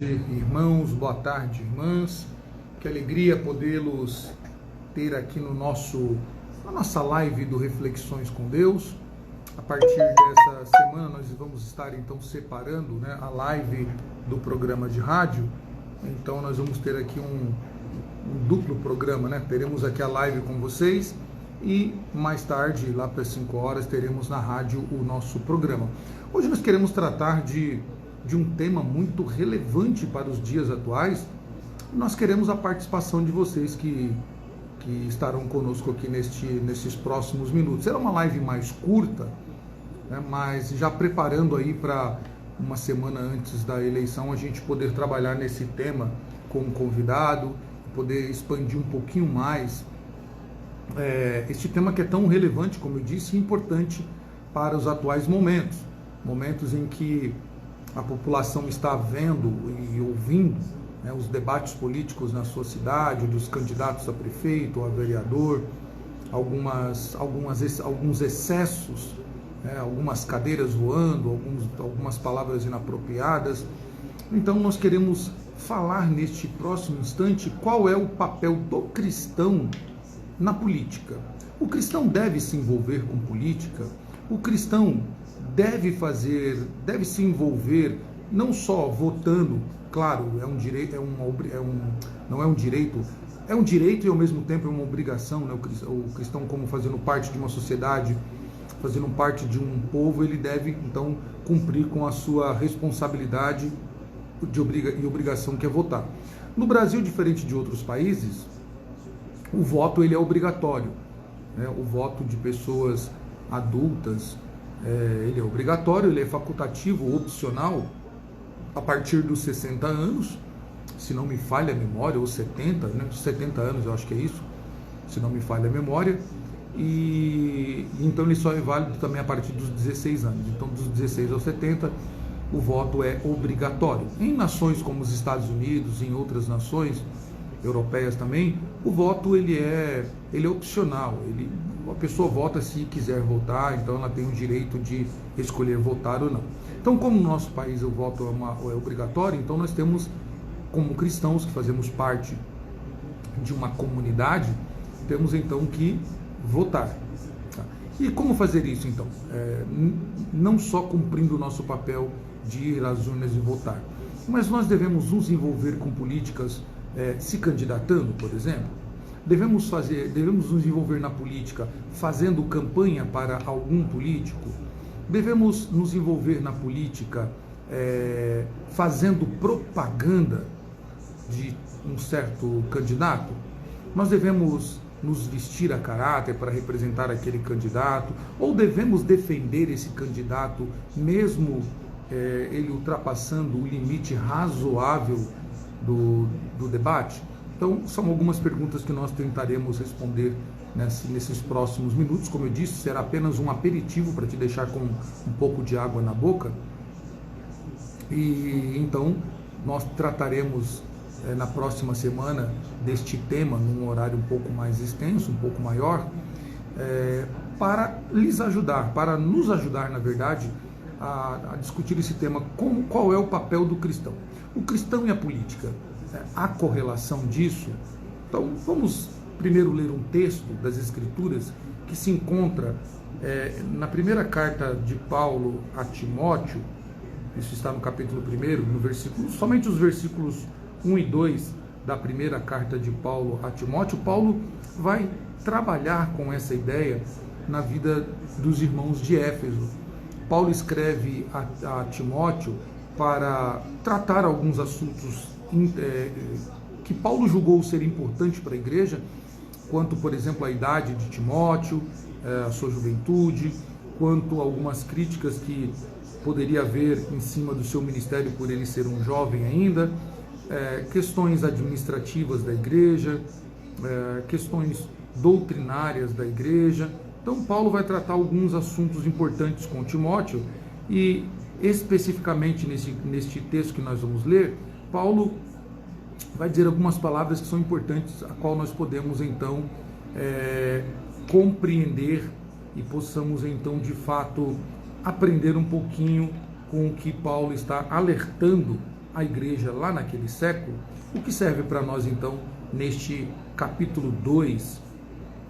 Irmãos, boa tarde, irmãs. Que alegria podê-los ter aqui na nossa live do Reflexões com Deus. A partir dessa semana nós vamos estar então separando, a live do programa de rádio. Então nós vamos ter aqui um duplo programa, Teremos aqui a live com vocês e mais tarde, lá para as 5 horas, teremos na rádio o nosso programa. Hoje nós queremos tratar de um tema muito relevante para os dias atuais. Nós queremos a participação de vocês que estarão conosco aqui nesses próximos minutos. Será uma live mais curta, mas já preparando aí para uma semana antes da eleição a gente poder trabalhar nesse tema com um convidado, poder expandir um pouquinho mais este tema que é tão relevante, como eu disse, e importante para os atuais momentos em que a população está vendo e ouvindo os debates políticos na sua cidade, dos candidatos a prefeito, a vereador, alguns excessos, algumas cadeiras voando, algumas palavras inapropriadas. Então nós queremos falar neste próximo instante qual é o papel do cristão na política. O cristão deve se envolver com política, o cristão deve se envolver não só votando, claro, é um direito e ao mesmo tempo é uma obrigação, o cristão, como fazendo parte de uma sociedade, fazendo parte de um povo, ele deve então cumprir com a sua responsabilidade e obrigação, que é votar. No Brasil, diferente de outros países, o voto ele é obrigatório, o voto de pessoas adultas, ele é obrigatório, ele é facultativo, opcional, a partir dos 60 anos, se não me falha a memória, ou 70, 70 anos eu acho que é isso, se não me falha a memória, e então ele só é válido também a partir dos 16 anos, então dos 16 aos 70 o voto é obrigatório. Em nações como os Estados Unidos, em outras nações europeias também, o voto ele é opcional, a pessoa vota se quiser votar, então ela tem o direito de escolher votar ou não. Então, como no nosso país o voto é obrigatório, então nós temos, como cristãos que fazemos parte de uma comunidade, temos então que votar. E como fazer isso então? Não só cumprindo o nosso papel de ir às urnas e votar, mas nós devemos nos envolver com políticas, se candidatando, por exemplo. Devemos nos envolver na política fazendo campanha para algum político. Devemos nos envolver na política fazendo propaganda de um certo candidato. Nós devemos nos vestir a caráter para representar aquele candidato, ou devemos defender esse candidato mesmo ele ultrapassando o limite razoável do debate? Então, são algumas perguntas que nós tentaremos responder nesses próximos minutos. Como eu disse, será apenas um aperitivo para te deixar com um pouco de água na boca. E então, nós trataremos na próxima semana deste tema, num horário um pouco mais extenso, um pouco maior, para lhes ajudar, para nos ajudar, na verdade, a discutir esse tema, qual é o papel do cristão. O cristão e a política, a correlação disso. Então vamos primeiro ler um texto das Escrituras que se encontra na primeira carta de Paulo a Timóteo. Isso está no capítulo 1, somente os versículos 1 e 2 da primeira carta de Paulo a Timóteo. Paulo vai trabalhar com essa ideia na vida dos irmãos de Éfeso. Paulo escreve a Timóteo para tratar alguns assuntos que Paulo julgou ser importante para a igreja, quanto, por exemplo, a idade de Timóteo, a sua juventude, quanto algumas críticas que poderia haver em cima do seu ministério por ele ser um jovem ainda, questões administrativas da igreja, questões doutrinárias da igreja. Então Paulo vai tratar alguns assuntos importantes com Timóteo e especificamente neste texto que nós vamos ler, Paulo vai dizer algumas palavras que são importantes, a qual nós podemos então compreender e possamos então de fato aprender um pouquinho com o que Paulo está alertando à igreja lá naquele século, o que serve para nós então neste capítulo 2,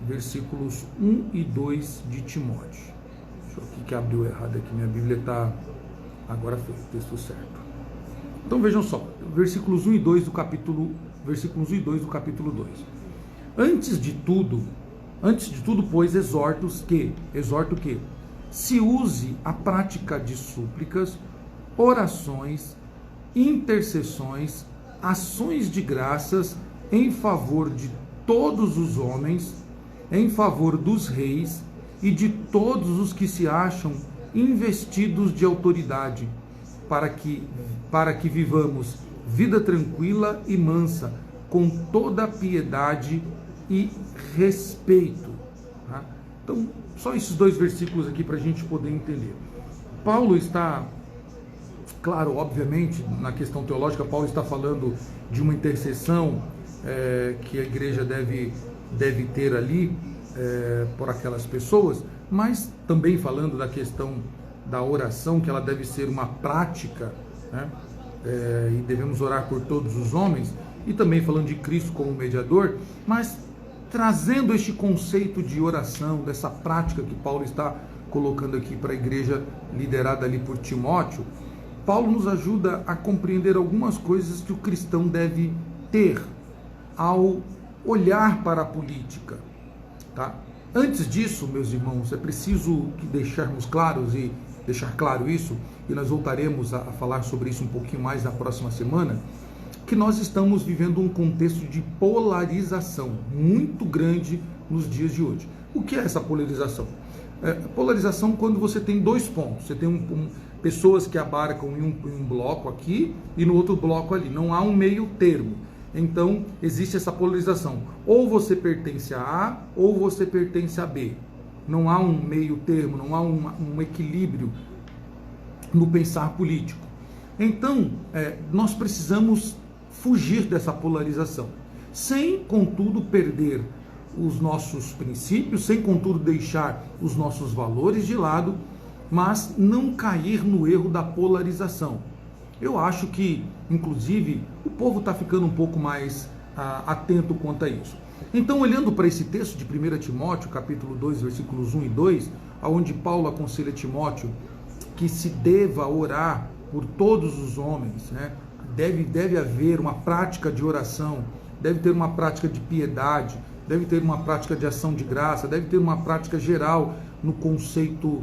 versículos 1 e 2 de Timóteo. Deixa eu aqui que abriu errado aqui, minha Bíblia está... Agora foi o texto certo. Então vejam só, versículos 1 e 2 do capítulo 2. Antes de tudo, pois, exorto que se use a prática de súplicas, orações, intercessões, ações de graças em favor de todos os homens, em favor dos reis e de todos os que se acham investidos de autoridade, para que vivamos vida tranquila e mansa, com toda piedade e respeito. Tá? Então, só esses 2 versículos aqui para a gente poder entender. Paulo está, claro, obviamente, na questão teológica, Paulo está falando de uma intercessão que a igreja deve ter ali por aquelas pessoas, mas também falando da questão da oração, que ela deve ser uma prática, né? E devemos orar por todos os homens, e também falando de Cristo como mediador, mas trazendo este conceito de oração, dessa prática que Paulo está colocando aqui para a igreja liderada ali por Timóteo. Paulo nos ajuda a compreender algumas coisas que o cristão deve ter ao olhar para a política, tá? Antes disso, meus irmãos, é preciso que deixar claro isso, e nós voltaremos a falar sobre isso um pouquinho mais na próxima semana, que nós estamos vivendo um contexto de polarização muito grande nos dias de hoje. O que é essa polarização? Polarização quando você tem 2 pontos, você tem pessoas que abarcam em um bloco aqui e no outro bloco ali, não há um meio termo. Então existe essa polarização, ou você pertence a A ou você pertence a B, não há um meio termo, não há um equilíbrio no pensar político. Então nós precisamos fugir dessa polarização, sem contudo perder os nossos princípios, sem contudo deixar os nossos valores de lado, mas não cair no erro da polarização. Eu acho que, inclusive, o povo está ficando um pouco mais atento quanto a isso. Então, olhando para esse texto de 1 Timóteo, capítulo 2, versículos 1 e 2, onde Paulo aconselha Timóteo que se deva orar por todos os homens, né? Deve haver uma prática de oração, deve ter uma prática de piedade, deve ter uma prática de ação de graça, deve ter uma prática geral no conceito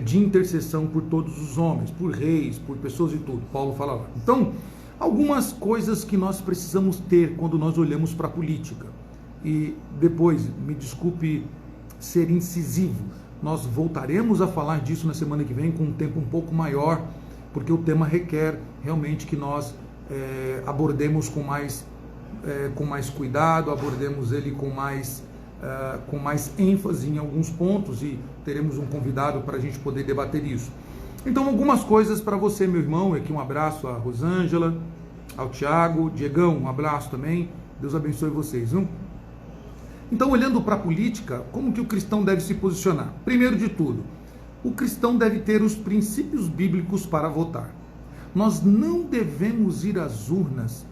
de intercessão por todos os homens, por reis, por pessoas e tudo. Paulo fala lá. Então, algumas coisas que nós precisamos ter quando nós olhamos para a política. E depois, me desculpe ser incisivo, nós voltaremos a falar disso na semana que vem com um tempo um pouco maior, porque o tema requer realmente que nós abordemos com mais cuidado, abordemos ele com mais ênfase em alguns pontos, e teremos um convidado para a gente poder debater isso. Então, algumas coisas para você, meu irmão. Aqui um abraço à Rosângela, ao Tiago, Diegão, um abraço também. Deus abençoe vocês, viu? Então, olhando para a política, como que o cristão deve se posicionar? Primeiro de tudo, o cristão deve ter os princípios bíblicos para votar. Nós não devemos ir às urnas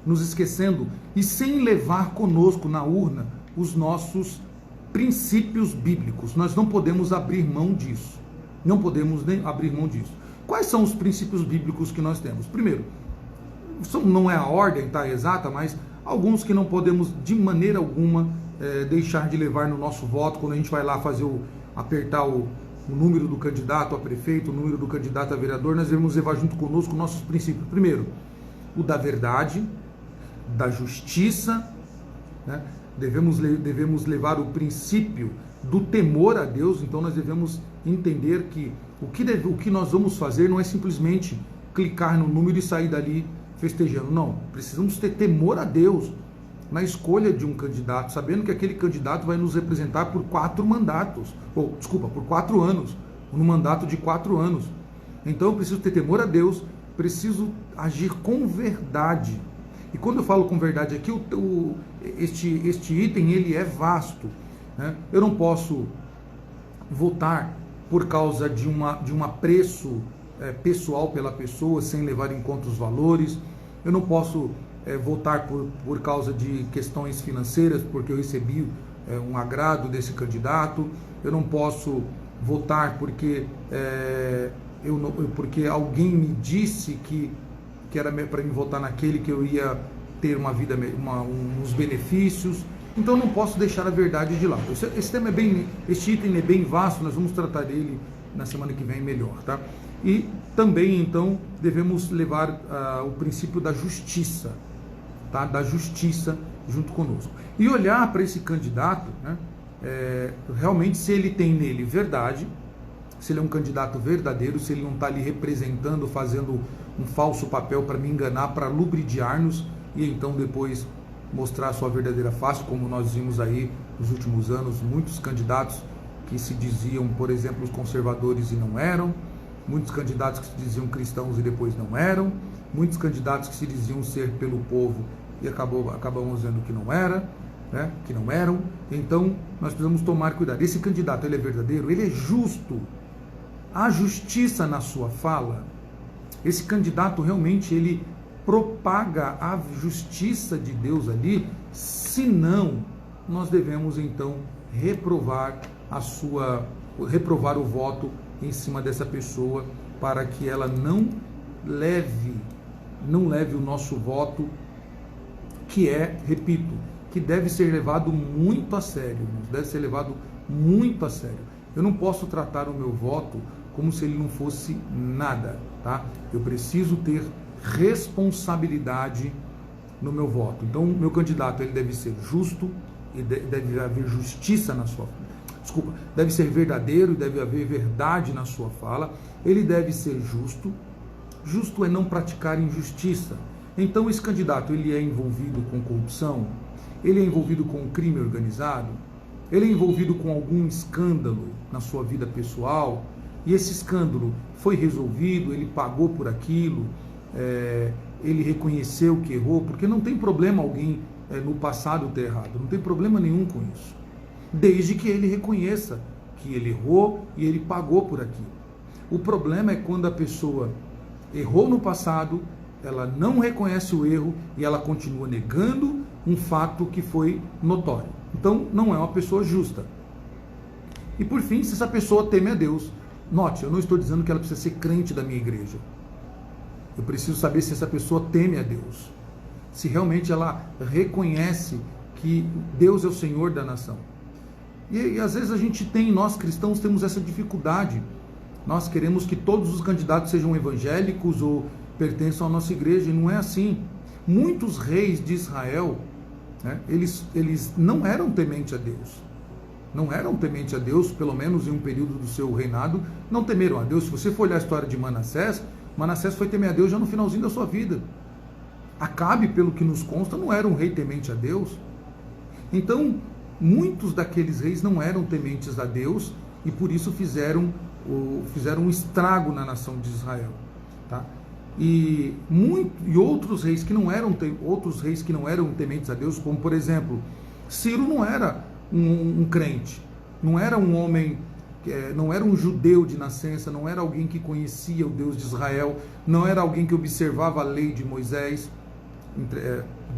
nos esquecendo e sem levar conosco na urna os nossos princípios bíblicos. Nós não podemos abrir mão disso. Não podemos nem abrir mão disso. Quais são os princípios bíblicos que nós temos? Primeiro, não é a ordem, tá, exata, mas alguns que não podemos de maneira alguma deixar de levar no nosso voto quando a gente vai lá apertar o número do candidato a prefeito, o número do candidato a vereador. Nós devemos levar junto conosco nossos princípios. Primeiro, o da verdade, da justiça, né? Devemos levar o princípio do temor a Deus. Então nós devemos entender que o que nós vamos fazer não é simplesmente clicar no número e sair dali festejando. Não, precisamos ter temor a Deus na escolha de um candidato, sabendo que aquele candidato vai nos representar por 4 anos, no mandato de 4 anos. Então eu preciso ter temor a Deus, preciso agir com verdade. E quando eu falo com verdade aqui, este item ele é vasto, né? Eu não posso votar por causa de um apreço pessoal pela pessoa, sem levar em conta os valores. Eu não posso votar por causa de questões financeiras, porque eu recebi um agrado desse candidato. Eu não posso votar porque porque alguém me disse que era para me votar naquele que eu ia ter uma vida, uns benefícios. Então eu não posso deixar a verdade de lado. Esse item é bem vasto, nós vamos tratar dele na semana que vem melhor, tá? E também, então, devemos levar o princípio da justiça, tá? Da justiça junto conosco. E olhar para esse candidato, né? Realmente se ele tem nele verdade, se ele é um candidato verdadeiro, se ele não está ali representando, fazendo um falso papel para me enganar, para lubridiar-nos e então depois mostrar a sua verdadeira face, como nós vimos aí nos últimos anos, muitos candidatos que se diziam, por exemplo, os conservadores e não eram, muitos candidatos que se diziam cristãos e depois não eram, muitos candidatos que se diziam ser pelo povo e acabamos vendo que não era, né? Que não eram. Então nós precisamos tomar cuidado. Esse candidato, ele é verdadeiro, ele é justo, há justiça na sua fala. Esse candidato realmente ele propaga a justiça de Deus ali. Se não, nós devemos então reprovar o voto em cima dessa pessoa, para que ela não leve o nosso voto, que repito, que deve ser levado muito a sério, deve ser levado muito a sério. Eu não posso tratar o meu voto como se ele não fosse nada, tá? Eu preciso ter responsabilidade no meu voto. Então, meu candidato, ele deve ser justo, e deve haver justiça na sua fala. Desculpa, deve ser verdadeiro, deve haver verdade na sua fala. Ele deve ser justo. Justo é não praticar injustiça. Então, esse candidato, ele é envolvido com corrupção? Ele é envolvido com crime organizado? Ele é envolvido com algum escândalo na sua vida pessoal? E esse escândalo foi resolvido? Ele pagou por aquilo? Ele reconheceu que errou? Porque não tem problema alguém no passado ter errado. Não tem problema nenhum com isso. Desde que ele reconheça que ele errou e ele pagou por aquilo. O problema é quando a pessoa errou no passado, ela não reconhece o erro e ela continua negando um fato que foi notório. Então, não é uma pessoa justa. E por fim, se essa pessoa teme a Deus, note, eu não estou dizendo que ela precisa ser crente da minha igreja. Eu preciso saber se essa pessoa teme a Deus. Se realmente ela reconhece que Deus é o Senhor da nação. E às vezes nós cristãos temos essa dificuldade. Nós queremos que todos os candidatos sejam evangélicos ou pertençam à nossa igreja, e não é assim. Muitos reis de Israel, né, eles não eram tementes a Deus. Não eram tementes a Deus, pelo menos em um período do seu reinado, não temeram a Deus. Se você for olhar a história de Manassés foi temer a Deus já no finalzinho da sua vida. Acabe, pelo que nos consta, não era um rei temente a Deus. Então, muitos daqueles reis não eram tementes a Deus e por isso fizeram um estrago na nação de Israel, tá? E outros reis que não eram tementes a Deus, como por exemplo, Ciro não era um crente, não era um homem, não era um judeu de nascença, não era alguém que conhecia o Deus de Israel, não era alguém que observava a lei de Moisés,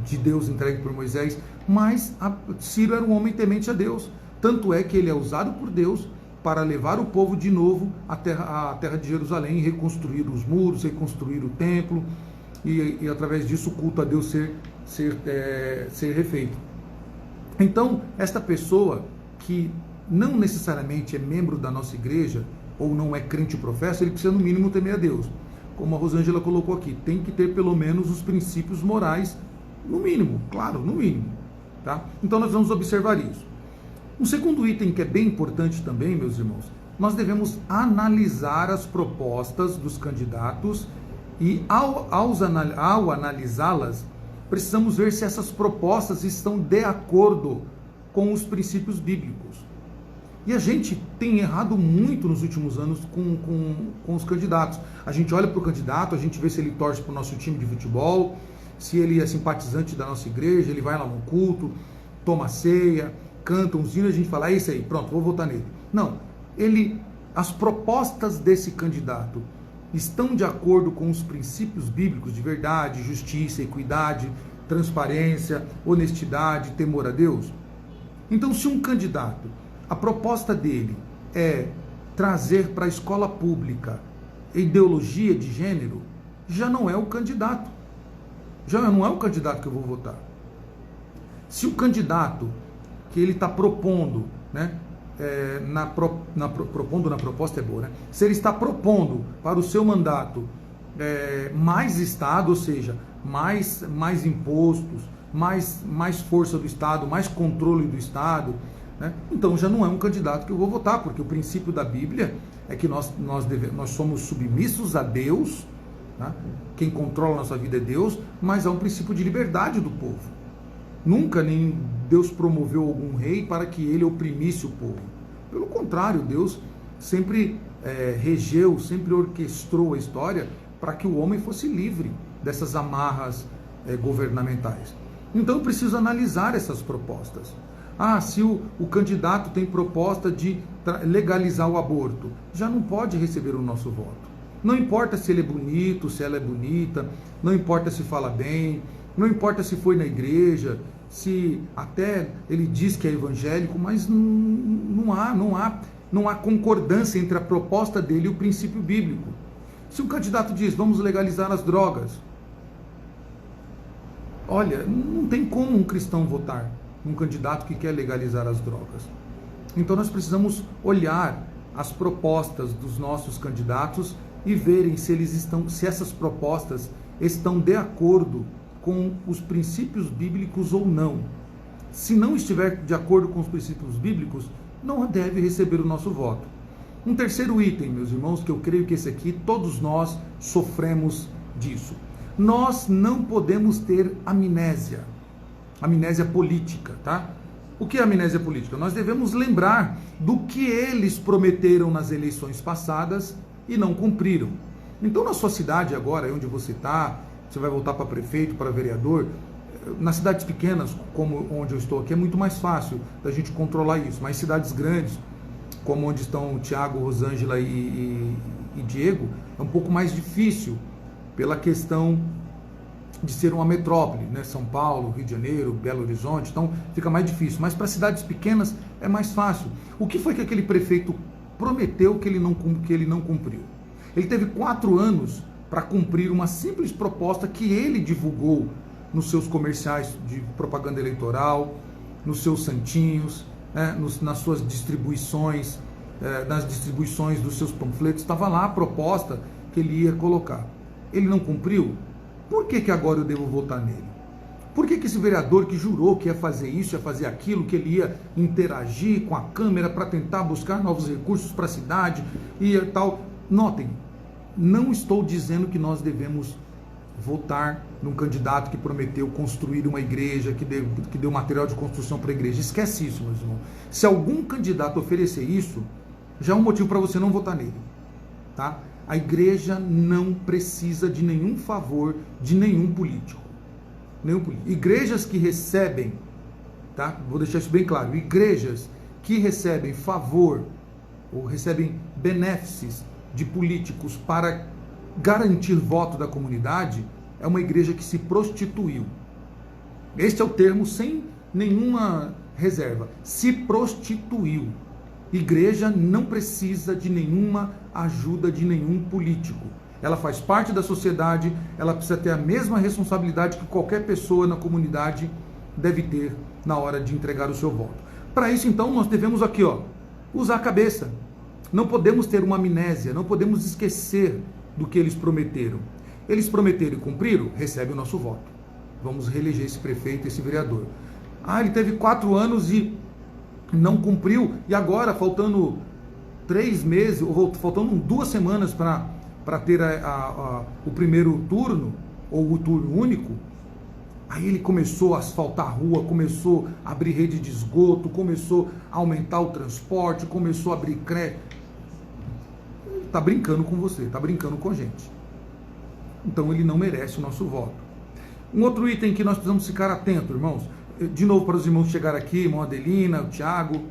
de Deus entregue por Moisés, mas Ciro era um homem temente a Deus. Tanto é que ele é usado por Deus para levar o povo de novo à terra de Jerusalém, reconstruir os muros, reconstruir o templo, e através disso o culto a Deus ser refeito. Então, esta pessoa que não necessariamente é membro da nossa igreja, ou não é crente professa, ele precisa no mínimo temer a Deus. Como a Rosângela colocou aqui, tem que ter pelo menos os princípios morais, no mínimo, claro, no mínimo. Tá? Então nós vamos observar isso. Um segundo item que é bem importante também, meus irmãos, nós devemos analisar as propostas dos candidatos e ao analisá-las, precisamos ver se essas propostas estão de acordo com os princípios bíblicos. E a gente tem errado muito nos últimos anos com os candidatos. A gente olha para o candidato, a gente vê se ele torce para o nosso time de futebol, se ele é simpatizante da nossa igreja, ele vai lá no culto, toma ceia, canta uns hinos, a gente fala, é isso aí, pronto, vou votar nele. Não, ele as propostas desse candidato estão de acordo com os princípios bíblicos de verdade, justiça, equidade, transparência, honestidade, temor a Deus? Então, se um candidato, a proposta dele é trazer para a escola pública ideologia de gênero, já não é o candidato. Já não é o candidato que eu vou votar. Se o candidato que ele está propondo, né, propondo na proposta é boa, né? Se ele está propondo para o seu mandato mais Estado, ou seja, mais impostos, mais força do Estado, mais controle do Estado, né? Então já não é um candidato que eu vou votar, porque o princípio da Bíblia é que nós somos submissos a Deus, tá? Quem controla a nossa vida é Deus, mas há um princípio de liberdade do povo. Nunca nem Deus promoveu algum rei para que ele oprimisse o povo. Pelo contrário, Deus sempre regeu, sempre orquestrou a história para que o homem fosse livre dessas amarras governamentais. Então eu preciso analisar essas propostas. Se o candidato tem proposta de legalizar o aborto, já não pode receber o nosso voto. Não importa se ele é bonito, se ela é bonita, não importa se fala bem, não importa se foi na igreja, se até ele diz que é evangélico, mas não há concordância entre a proposta dele e o princípio bíblico. Se o candidato diz, vamos legalizar as drogas, olha, não tem como um cristão votar num candidato que quer legalizar as drogas. Então nós precisamos olhar as propostas dos nossos candidatos e verem se essas propostas estão de acordo com os princípios bíblicos ou não. Se não estiver de acordo com os princípios bíblicos, não deve receber o nosso voto. Um terceiro item, meus irmãos, que eu creio que esse aqui, todos nós sofremos disso. Nós não podemos ter amnésia política, tá? O que é amnésia política? Nós devemos lembrar do que eles prometeram nas eleições passadas e não cumpriram. Então, na sua cidade agora, onde você está, você vai voltar para prefeito, para vereador, nas cidades pequenas, como onde eu estou aqui, é muito mais fácil da gente controlar isso, mas cidades grandes, como onde estão Tiago, Rosângela e Diego, é um pouco mais difícil, pela questão de ser uma metrópole, né? São Paulo, Rio de Janeiro, Belo Horizonte, então fica mais difícil, mas para cidades pequenas é mais fácil. O que foi que aquele prefeito prometeu que ele não cumpriu? Ele teve 4 anos para cumprir uma simples proposta que ele divulgou nos seus comerciais de propaganda eleitoral, nos seus santinhos, né, nas suas distribuições, nas distribuições dos seus panfletos, estava lá a proposta que ele ia colocar. Ele não cumpriu? Por que agora eu devo votar nele? Por que esse vereador que jurou que ia fazer isso, ia fazer aquilo, que ele ia interagir com a Câmara para tentar buscar novos recursos para a cidade e tal? Notem, não estou dizendo que nós devemos votar num candidato que prometeu construir uma igreja, que deu material de construção para a igreja. Esquece isso, meus irmãos. Se algum candidato oferecer isso, já é um motivo para você não votar nele, tá? A igreja não precisa de nenhum favor de nenhum político. Igrejas que recebem, tá? Vou deixar isso bem claro. Igrejas que recebem favor ou recebem benefícios de políticos para garantir voto da comunidade, é uma igreja que se prostituiu. Este é o termo sem nenhuma reserva. Se prostituiu. Igreja não precisa de nenhuma ajuda de nenhum político. Ela faz parte da sociedade, ela precisa ter a mesma responsabilidade que qualquer pessoa na comunidade deve ter na hora de entregar o seu voto. Para isso, então, nós devemos aqui, usar a cabeça. Não podemos ter uma amnésia, não podemos esquecer do que eles prometeram. Eles prometeram e cumpriram? Recebe o nosso voto. Vamos reeleger esse prefeito, esse vereador. Ele teve 4 anos e não cumpriu, e agora, faltando 3 meses, ou faltando 2 semanas para ter o primeiro turno, ou o turno único, aí ele começou a asfaltar a rua, começou a abrir rede de esgoto, começou a aumentar o transporte, começou a abrir crédito. Ele está brincando com você, está brincando com a gente. Então ele não merece o nosso voto. Um outro item que nós precisamos ficar atentos, irmãos, de novo para os irmãos que chegaram aqui, irmão Adelina, o Tiago,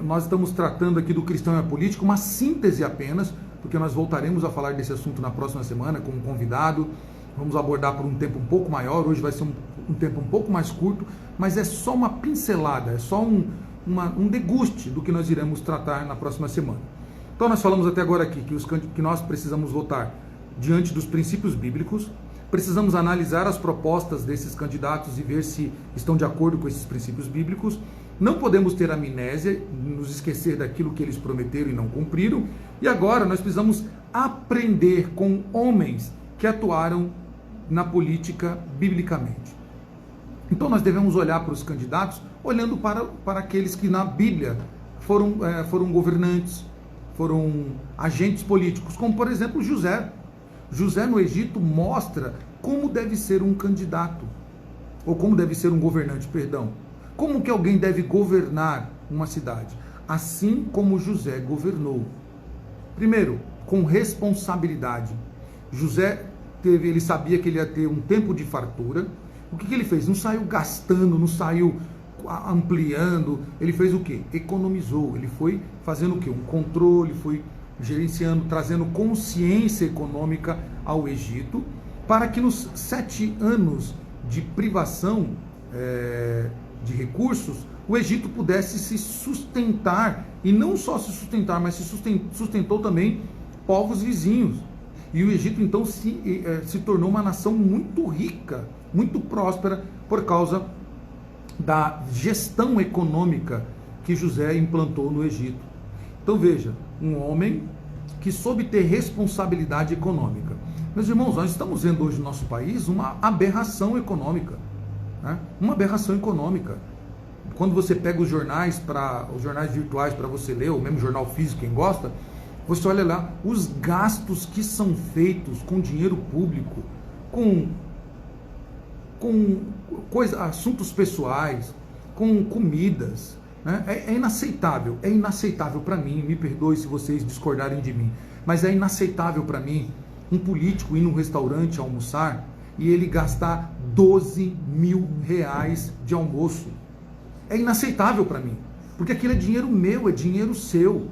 nós estamos tratando aqui do cristão e a política, uma síntese apenas, porque nós voltaremos a falar desse assunto na próxima semana com um convidado. Vamos abordar por um tempo um pouco maior, hoje vai ser um tempo um pouco mais curto, mas é só uma pincelada, é só um deguste do que nós iremos tratar na próxima semana. Então nós falamos até agora aqui que nós precisamos votar diante dos princípios bíblicos, precisamos analisar as propostas desses candidatos e ver se estão de acordo com esses princípios bíblicos. Não podemos ter amnésia, nos esquecer daquilo que eles prometeram e não cumpriram. E agora nós precisamos aprender com homens que atuaram na política biblicamente. Então nós devemos olhar para os candidatos, olhando para aqueles que na Bíblia foram governantes, foram agentes políticos, como por exemplo José. José no Egito mostra como deve ser um candidato, ou como deve ser um governante, perdão. Como que alguém deve governar uma cidade? Assim como José governou. Primeiro, com responsabilidade. José ele sabia que ele ia ter um tempo de fartura. O que ele fez? Não saiu gastando, não saiu ampliando. Ele fez o quê? Economizou. Ele foi fazendo o quê? Um controle, foi gerenciando, trazendo consciência econômica ao Egito, para que nos 7 anos de privação de recursos, o Egito pudesse se sustentar, e não só se sustentar, mas sustentou também povos vizinhos. E o Egito então se tornou uma nação muito rica, muito próspera, por causa da gestão econômica que José implantou no Egito. Então veja, um homem que soube ter responsabilidade econômica. Meus irmãos, nós estamos vendo hoje no nosso país uma aberração econômica. Uma aberração econômica. Quando você pega os jornais virtuais para você ler, ou mesmo jornal físico, quem gosta, você olha lá os gastos que são feitos com dinheiro público, com assuntos pessoais, com comidas. É inaceitável para mim, me perdoe se vocês discordarem de mim, mas é inaceitável para mim um político ir num restaurante almoçar e ele gastar 12 mil reais de almoço. É inaceitável para mim, porque aquilo é dinheiro meu, é dinheiro seu.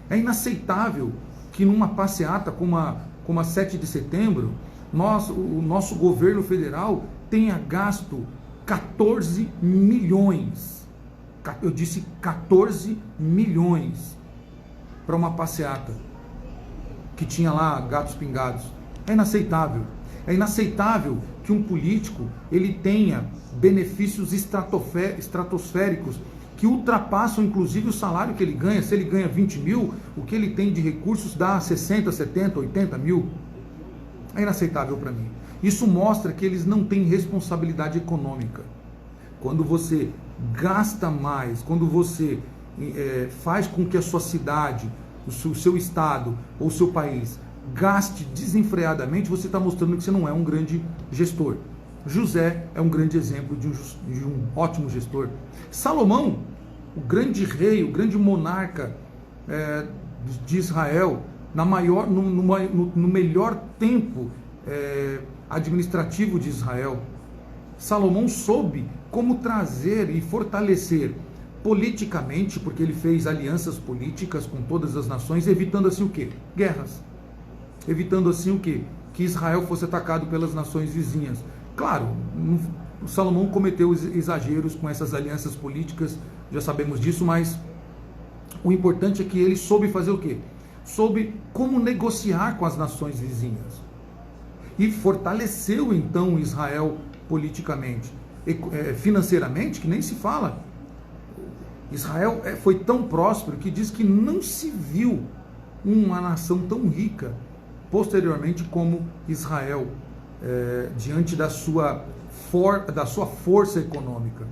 É inaceitável que numa passeata como a 7 de setembro, o nosso governo federal tenha gasto 14 milhões. Eu disse 14 milhões para uma passeata que tinha lá gatos pingados. É inaceitável. É inaceitável que um político ele tenha benefícios estratosféricos que ultrapassam inclusive o salário que ele ganha. Se ele ganha 20 mil, o que ele tem de recursos dá 60, 70, 80 mil. É inaceitável para mim. Isso mostra que eles não têm responsabilidade econômica. Quando você gasta mais, quando você faz com que a sua cidade, o seu estado ou o seu país gaste desenfreadamente, você está mostrando que você não é um grande gestor. José é um grande exemplo de um ótimo gestor. Salomão, o grande rei, o grande monarca de Israel, no melhor tempo administrativo de Israel, Salomão soube como trazer e fortalecer politicamente, porque ele fez alianças políticas com todas as nações, evitando assim o quê? Guerras. Evitando assim o quê? Que Israel fosse atacado pelas nações vizinhas. Claro, Salomão cometeu exageros com essas alianças políticas, já sabemos disso, mas o importante é que ele soube fazer o quê? Soube como negociar com as nações vizinhas. E fortaleceu então Israel politicamente. Financeiramente, que nem se fala. Israel foi tão próspero que diz que não se viu uma nação tão rica posteriormente como Israel, diante da sua força econômica.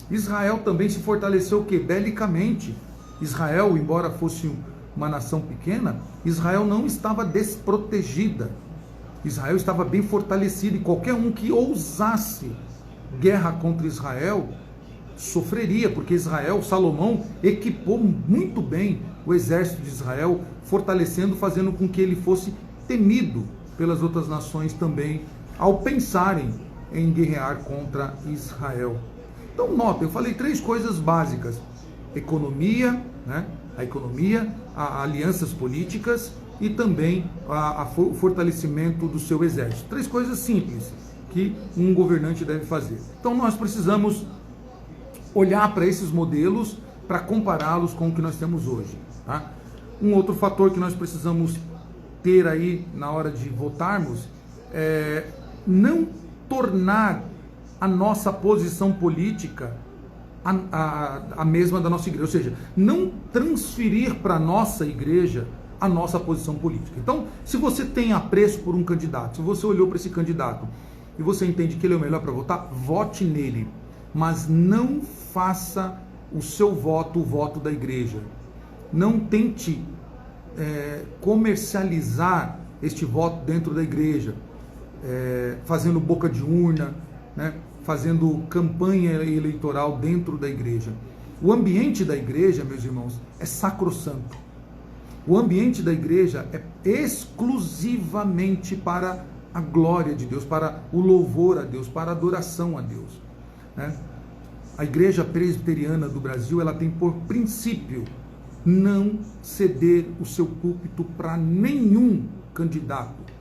Israel também se fortaleceu o quê? Belicamente. Israel, embora fosse uma nação pequena, Israel não estava desprotegida. Israel estava bem fortalecida, e qualquer um que ousasse guerra contra Israel sofreria, porque Salomão equipou muito bem o exército de Israel, fortalecendo, fazendo com que ele fosse temido pelas outras nações também, ao pensarem em guerrear contra Israel. Então nota, eu falei 3 coisas básicas. economia, né? A economia, alianças políticas e também o fortalecimento do seu exército. 3 coisas simples que um governante deve fazer. Então nós precisamos olhar para esses modelos para compará-los com o que nós temos hoje. Tá? Um outro fator que nós precisamos ter aí na hora de votarmos é não tornar a nossa posição política a mesma da nossa igreja, ou seja, não transferir para a nossa igreja a nossa posição política. Então, se você tem apreço por um candidato, se você olhou para esse candidato e você entende que ele é o melhor para votar, vote nele, mas não faça o seu voto o voto da igreja. Não tente comercializar este voto dentro da igreja, fazendo boca de urna, né? Fazendo campanha eleitoral dentro da igreja. O ambiente da igreja, meus irmãos, é sacrossanto. O ambiente da igreja é exclusivamente para a glória de Deus, para o louvor a Deus, para a adoração a Deus, né? A igreja presbiteriana do Brasil, ela tem por princípio não ceder o seu púlpito para nenhum candidato.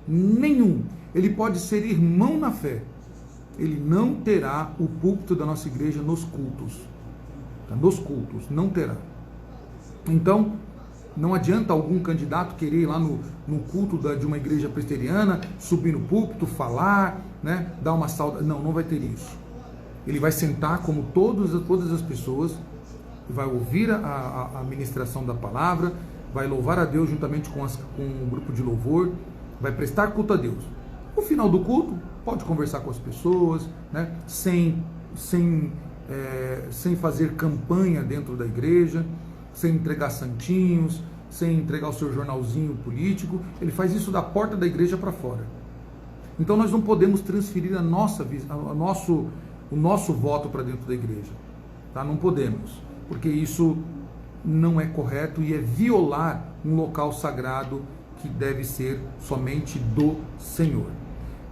Nenhum. Ele pode ser irmão na fé. Ele não terá o púlpito da nossa igreja nos cultos. Tá? Nos cultos, não terá. Então, não adianta algum candidato querer ir lá no culto de uma igreja presbiteriana, subir no púlpito, falar, né, dar uma saudação. Não vai ter isso. Ele vai sentar como todas as pessoas, vai ouvir a ministração da palavra, vai louvar a Deus juntamente com um grupo de louvor, vai prestar culto a Deus. No final do culto, pode conversar com as pessoas, né, sem fazer campanha dentro da igreja, sem entregar santinhos, sem entregar o seu jornalzinho político. Ele faz isso da porta da igreja para fora. Então nós não podemos transferir o nosso voto para dentro da igreja. Tá? Não podemos, porque isso não é correto e é violar um local sagrado que deve ser somente do Senhor.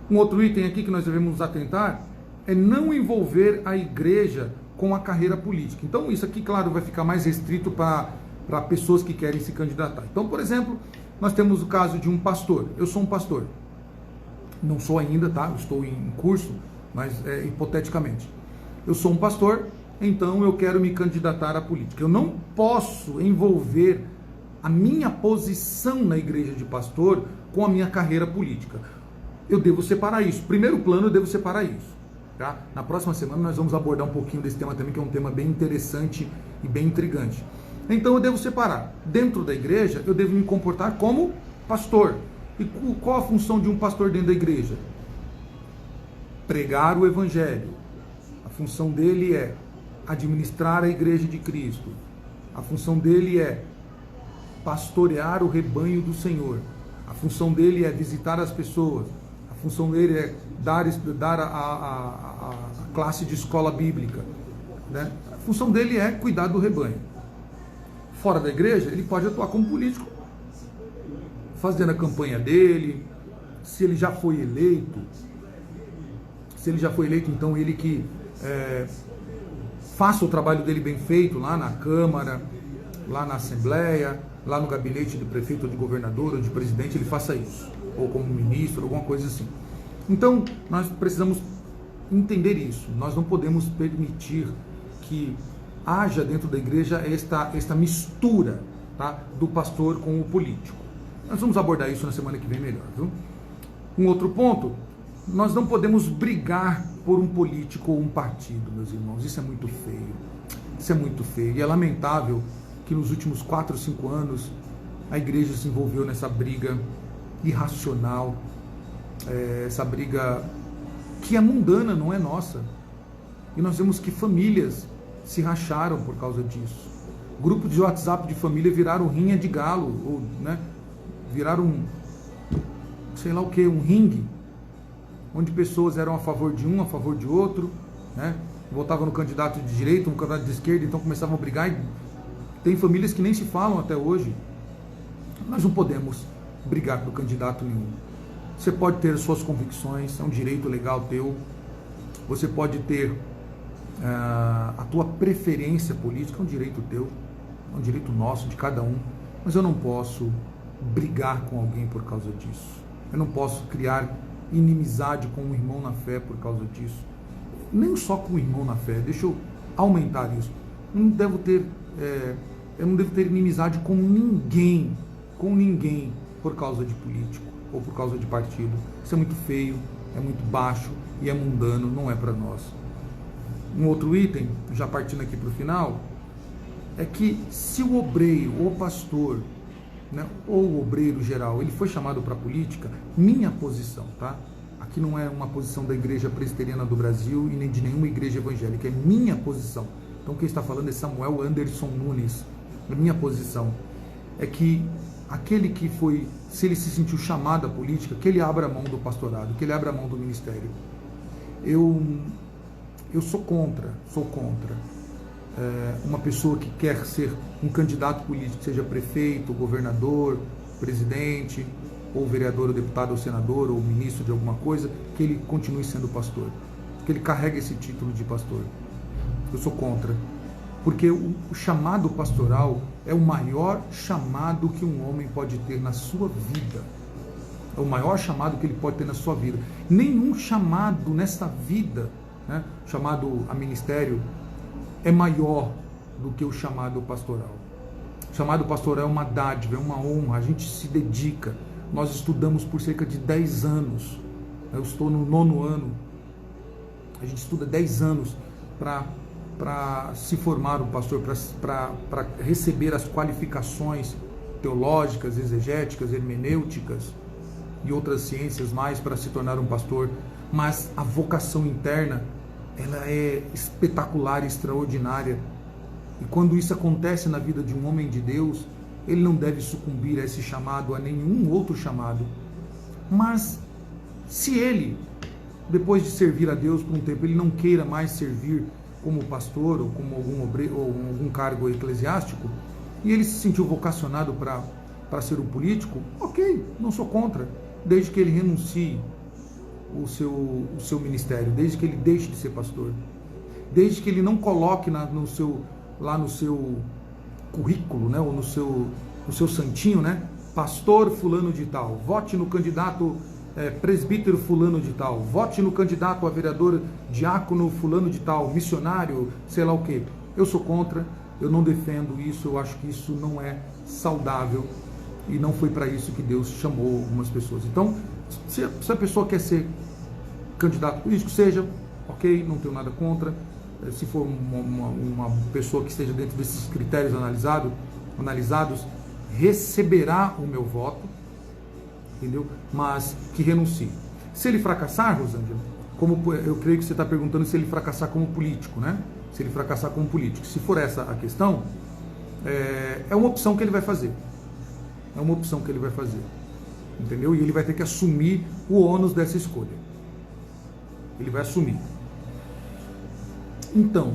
Um outro item aqui que nós devemos nos atentar é não envolver a igreja com a carreira política. Então isso aqui, claro, vai ficar mais restrito para pessoas que querem se candidatar. Então, por exemplo, nós temos o caso de um pastor. Eu sou um pastor. Não sou ainda, tá? Eu estou em curso, mas hipoteticamente. Eu sou um pastor, então eu quero me candidatar à política. Eu não posso envolver a minha posição na igreja de pastor com a minha carreira política. Eu devo separar isso. Primeiro plano, eu devo separar isso. Tá? Na próxima semana nós vamos abordar um pouquinho desse tema também, que é um tema bem interessante e bem intrigante. Então eu devo separar. Dentro da igreja, eu devo me comportar como pastor. E qual a função de um pastor dentro da igreja? Pregar o evangelho. A função dele é administrar a igreja de Cristo. A função dele é pastorear o rebanho do Senhor. A função dele é visitar as pessoas. A função dele é dar a classe de escola bíblica, né? A função dele é cuidar do rebanho. Fora da igreja, ele pode atuar como político, fazendo a campanha dele. Se ele já foi eleito, então ele que faça o trabalho dele bem feito lá na Câmara, lá na Assembleia, lá no gabinete do prefeito, ou de governador, ou de presidente, ele faça isso, ou como ministro, alguma coisa assim. Então, nós precisamos entender isso. Nós não podemos permitir que haja dentro da igreja esta mistura, tá, do pastor com o político. Nós vamos abordar isso na semana que vem melhor, viu? Um outro ponto, nós não podemos brigar por um político ou um partido, meus irmãos. Isso é muito feio. Isso é muito feio. E é lamentável que nos últimos 4 ou 5 anos a igreja se envolveu nessa briga irracional, essa briga que é mundana, não é nossa. E nós vemos que famílias se racharam por causa disso. Grupos de WhatsApp de família viraram rinha de galo, ou, né, viraram sei lá o que, um ringue, onde pessoas eram a favor de um, a favor de outro, né, votavam no candidato de direita, no candidato de esquerda, então começavam a brigar. E tem famílias que nem se falam até hoje. Nós não podemos brigar por candidato nenhum. Você pode ter suas convicções, é um direito legal teu. Você pode ter a tua preferência política é um direito teu, é um direito nosso, de cada um, mas eu não posso brigar com alguém por causa disso. Eu não posso criar inimizade com um irmão na fé por causa disso. Nem só com o irmão na fé, deixa eu aumentar isso. Eu não devo ter inimizade com ninguém por causa de político ou por causa de partido. Isso é muito feio, é muito baixo e é mundano, não é para nós. Um outro item, já partindo aqui para o final, é que se o obreiro, ou pastor, né, ou o obreiro geral, ele foi chamado para a política, minha posição, tá? Aqui não é uma posição da Igreja Presbiteriana do Brasil e nem de nenhuma igreja evangélica, é minha posição. Então quem está falando é Samuel Anderson Nunes. A minha posição é que aquele que foi, se ele se sentiu chamado à política, que ele abra a mão do pastorado, que ele abra a mão do ministério. Eu sou contra uma pessoa que quer ser um candidato político, seja prefeito, governador, presidente, ou vereador, ou deputado, ou senador, ou ministro de alguma coisa, que ele continue sendo pastor, que ele carregue esse título de pastor. Eu sou contra, porque o chamado pastoral é o maior chamado que um homem pode ter na sua vida. É o maior chamado que ele pode ter na sua vida. Nenhum chamado nesta vida, né, chamado a ministério, é maior do que o chamado pastoral. O chamado pastoral é uma dádiva, é uma honra, a gente se dedica. Nós estudamos por cerca de 10 anos. Eu estou no 9º ano. A gente estuda 10 anos para se formar um pastor, para receber as qualificações teológicas, exegéticas, hermenêuticas e outras ciências mais para se tornar um pastor. Mas a vocação interna, ela é espetacular, extraordinária. E quando isso acontece na vida de um homem de Deus, ele não deve sucumbir a esse chamado, a nenhum outro chamado. Mas se ele, depois de servir a Deus por um tempo, ele não queira mais servir como pastor ou como algum cargo eclesiástico, e ele se sentiu vocacionado para ser um político, ok, não sou contra, desde que ele renuncie o seu ministério, desde que ele deixe de ser pastor, desde que ele não coloque lá no seu currículo, né, ou no seu santinho, né, pastor fulano de tal, vote no candidato presbítero fulano de tal, vote no candidato a vereador diácono fulano de tal, missionário, sei lá o que. Eu sou contra, eu não defendo isso, eu acho que isso não é saudável e não foi para isso que Deus chamou algumas pessoas. Então, se a pessoa quer ser candidato político, seja, ok, não tenho nada contra. Se for uma pessoa que esteja dentro desses critérios analisados, receberá o meu voto, entendeu? Mas que renuncie. Se ele fracassar, Rosângela, como eu creio que você está perguntando se ele fracassar como político, né? Se ele fracassar como político. Se for essa a questão, é uma opção que ele vai fazer. É uma opção que ele vai fazer. Entendeu? E ele vai ter que assumir o ônus dessa escolha. Ele vai assumir. Então,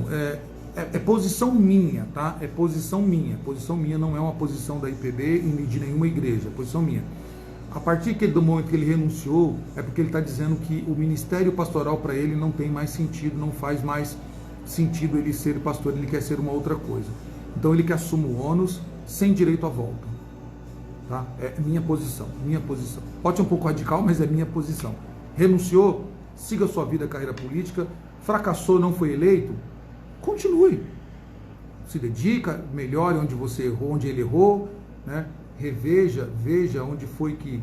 é posição minha, tá? É posição minha. Posição minha, não é uma posição da IPB e de nenhuma igreja. É posição minha. A partir do momento que ele renunciou, é porque ele está dizendo que o ministério pastoral para ele não tem mais sentido, não faz mais sentido ele ser pastor, ele quer ser uma outra coisa. Então ele que assuma o ônus sem direito à volta. Tá? É minha posição, minha posição. Pode ser um pouco radical, mas é minha posição. Renunciou, siga a sua vida, carreira política. Fracassou, não foi eleito, continue. Se dedica, melhore onde você errou, onde ele errou, né? Reveja, veja onde foi que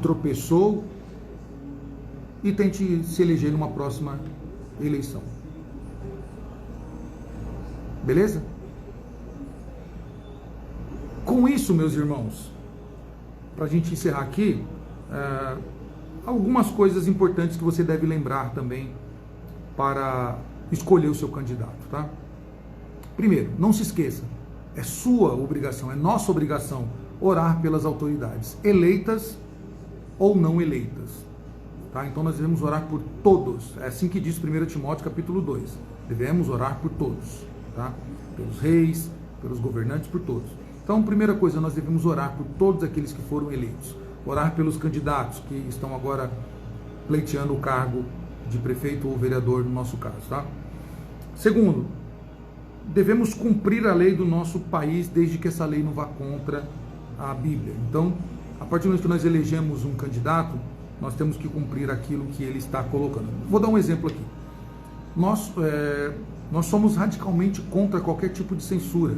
tropeçou e tente se eleger numa próxima eleição. Beleza? Com isso, meus irmãos, para a gente encerrar aqui, algumas coisas importantes que você deve lembrar também para escolher o seu candidato, tá? Primeiro, não se esqueça, é sua obrigação, é nossa obrigação orar pelas autoridades, eleitas ou não eleitas, tá? Então nós devemos orar por todos, é assim que diz 1 Timóteo capítulo 2, devemos orar por todos, tá? Pelos reis, pelos governantes, por todos. Então, primeira coisa, nós devemos orar por todos aqueles que foram eleitos, orar pelos candidatos que estão agora pleiteando o cargo de prefeito ou vereador no nosso caso, tá? Segundo, devemos cumprir a lei do nosso país desde que essa lei não vá contra a Bíblia. Então, a partir do momento que nós elegemos um candidato, nós temos que cumprir aquilo que ele está colocando. Vou dar um exemplo aqui. Nós somos radicalmente contra qualquer tipo de censura.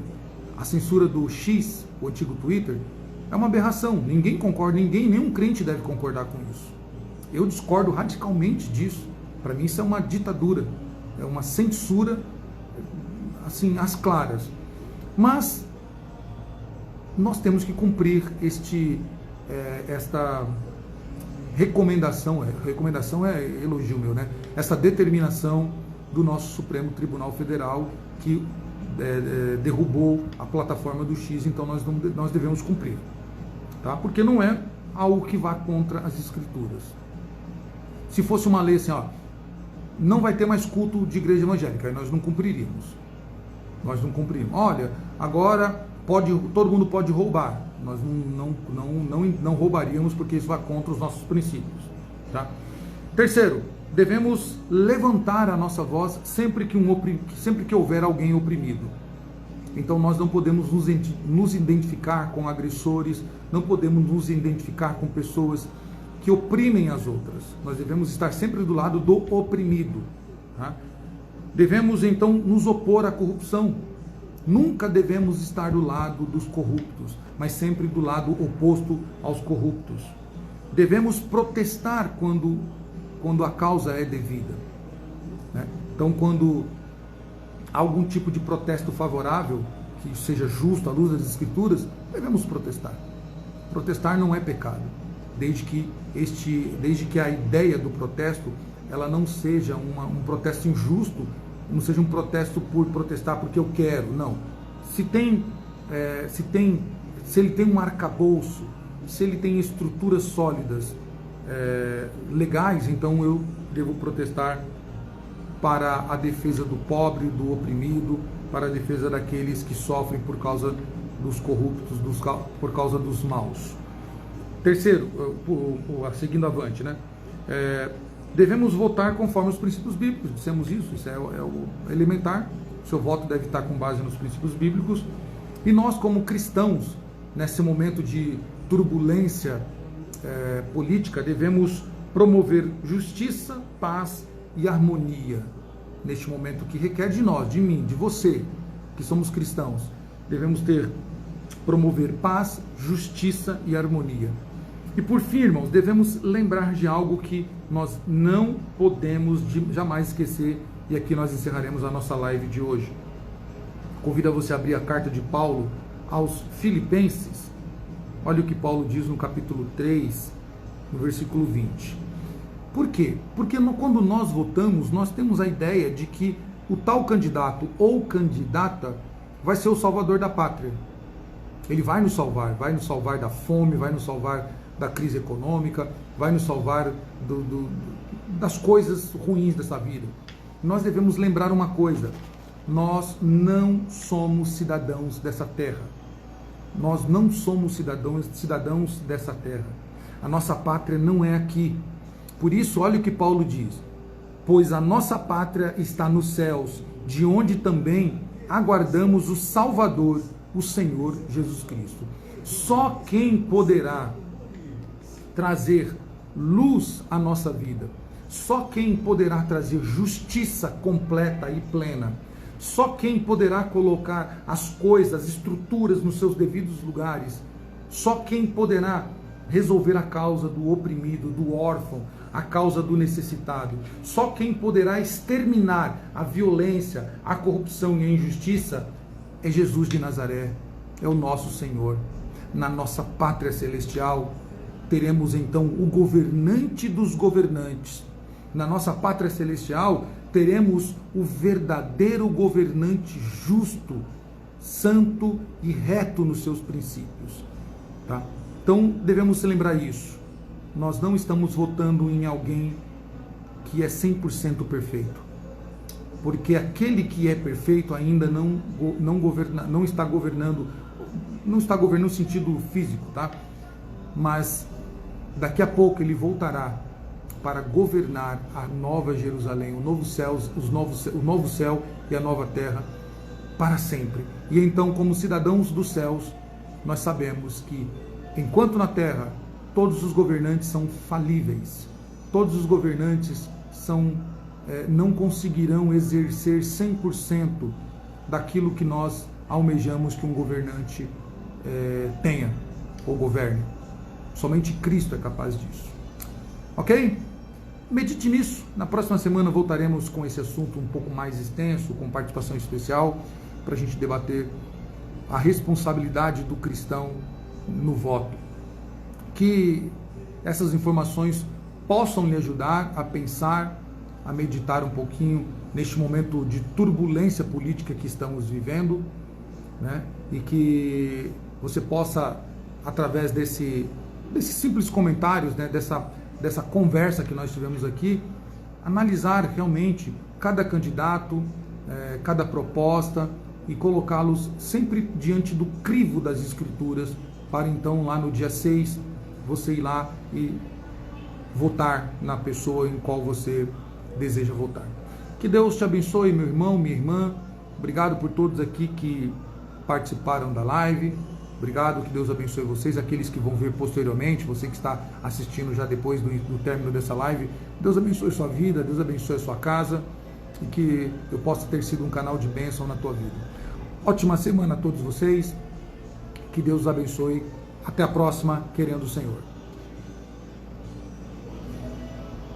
A censura do X, o antigo Twitter, é uma aberração. Ninguém concorda, nenhum crente deve concordar com isso. Eu discordo radicalmente disso. Para mim isso é uma ditadura, é uma censura, assim, às claras. Mas nós temos que cumprir esta recomendação é elogio meu, né? Essa determinação do nosso Supremo Tribunal Federal que derrubou a plataforma do X, então nós devemos cumprir, tá? Porque não é algo que vá contra as Escrituras. Se fosse uma lei assim, ó, não vai ter mais culto de igreja evangélica, aí nós não cumpriríamos. Olha, agora todo mundo pode roubar. Nós não roubaríamos, porque isso vai contra os nossos princípios, tá? Terceiro, devemos levantar a nossa voz sempre que houver alguém oprimido. Então nós não podemos nos identificar com agressores, não podemos nos identificar com pessoas que oprimem as outras. Nós devemos estar sempre do lado do oprimido, tá? Devemos então nos opor à corrupção. Nunca devemos estar do lado dos corruptos, mas sempre do lado oposto aos corruptos. Devemos protestar quando a causa é devida, né? Então, quando há algum tipo de protesto favorável, que seja justo à luz das Escrituras, devemos protestar. Protestar não é pecado, desde que a ideia do protesto ela não seja um protesto injusto, não seja um protesto por protestar porque eu quero, não. Se ele tem um arcabouço, se ele tem estruturas sólidas, legais, então eu devo protestar para a defesa do pobre, do oprimido, para a defesa daqueles que sofrem por causa dos corruptos, por causa dos maus. Terceiro, seguindo avante, né? Devemos votar conforme os princípios bíblicos, dissemos isso é o elementar. O seu voto deve estar com base nos princípios bíblicos. E nós, como cristãos, nesse momento de turbulência política, devemos promover justiça, paz e harmonia. Neste momento que requer de nós, de mim, de você, que somos cristãos, devemos promover paz, justiça e harmonia. E por fim, irmãos, devemos lembrar de algo que nós não podemos jamais esquecer, e aqui nós encerraremos a nossa live de hoje. Convido a você a abrir a carta de Paulo aos Filipenses. Olha o que Paulo diz no capítulo 3, no versículo 20. Por quê? Porque quando nós votamos, nós temos a ideia de que o tal candidato ou candidata vai ser o salvador da pátria. Ele vai nos salvar da fome, vai nos salvar da crise econômica, vai nos salvar das coisas ruins dessa vida. Nós devemos lembrar uma coisa: nós não somos cidadãos dessa terra. Nós não somos cidadãos dessa terra. A nossa pátria não é aqui. Por isso, olha o que Paulo diz: pois a nossa pátria está nos céus, de onde também aguardamos o Salvador, o Senhor Jesus Cristo. Só quem poderá trazer luz à nossa vida, só quem poderá trazer justiça completa e plena, só quem poderá colocar as coisas, as estruturas nos seus devidos lugares, só quem poderá resolver a causa do oprimido, do órfão, a causa do necessitado, só quem poderá exterminar a violência, a corrupção e a injustiça é Jesus de Nazaré, é o nosso Senhor. Na nossa pátria celestial teremos então o governante dos governantes. Na nossa pátria celestial teremos o verdadeiro governante justo, santo e reto nos seus princípios, tá? Então devemos lembrar isso. Nós não estamos votando em alguém que é 100% perfeito, porque aquele que é perfeito ainda não está governando no sentido físico, tá? Mas daqui a pouco ele voltará para governar a nova Jerusalém, o novo céu e a nova terra para sempre. E então, como cidadãos dos céus, nós sabemos que, enquanto na terra todos os governantes são falíveis, todos os governantes não conseguirão exercer 100% daquilo que nós almejamos que um governante tenha ou governe. Somente Cristo é capaz disso. Ok? Medite nisso. Na próxima semana voltaremos com esse assunto um pouco mais extenso, com participação especial, para a gente debater a responsabilidade do cristão no voto. Que essas informações possam lhe ajudar a pensar, a meditar um pouquinho neste momento de turbulência política que estamos vivendo, né? E que você possa, através desses simples comentários, né? dessa conversa que nós tivemos aqui, analisar realmente cada candidato, cada proposta e colocá-los sempre diante do crivo das Escrituras, para então lá no dia 6 você ir lá e votar na pessoa em qual você deseja votar. Que Deus te abençoe, meu irmão, minha irmã. Obrigado por todos aqui que participaram da live. Obrigado, que Deus abençoe vocês, aqueles que vão ver posteriormente, você que está assistindo já depois do término dessa live. Deus abençoe sua vida, Deus abençoe a sua casa e que eu possa ter sido um canal de bênção na tua vida. Ótima semana a todos vocês, que Deus os abençoe. Até a próxima, querendo o Senhor.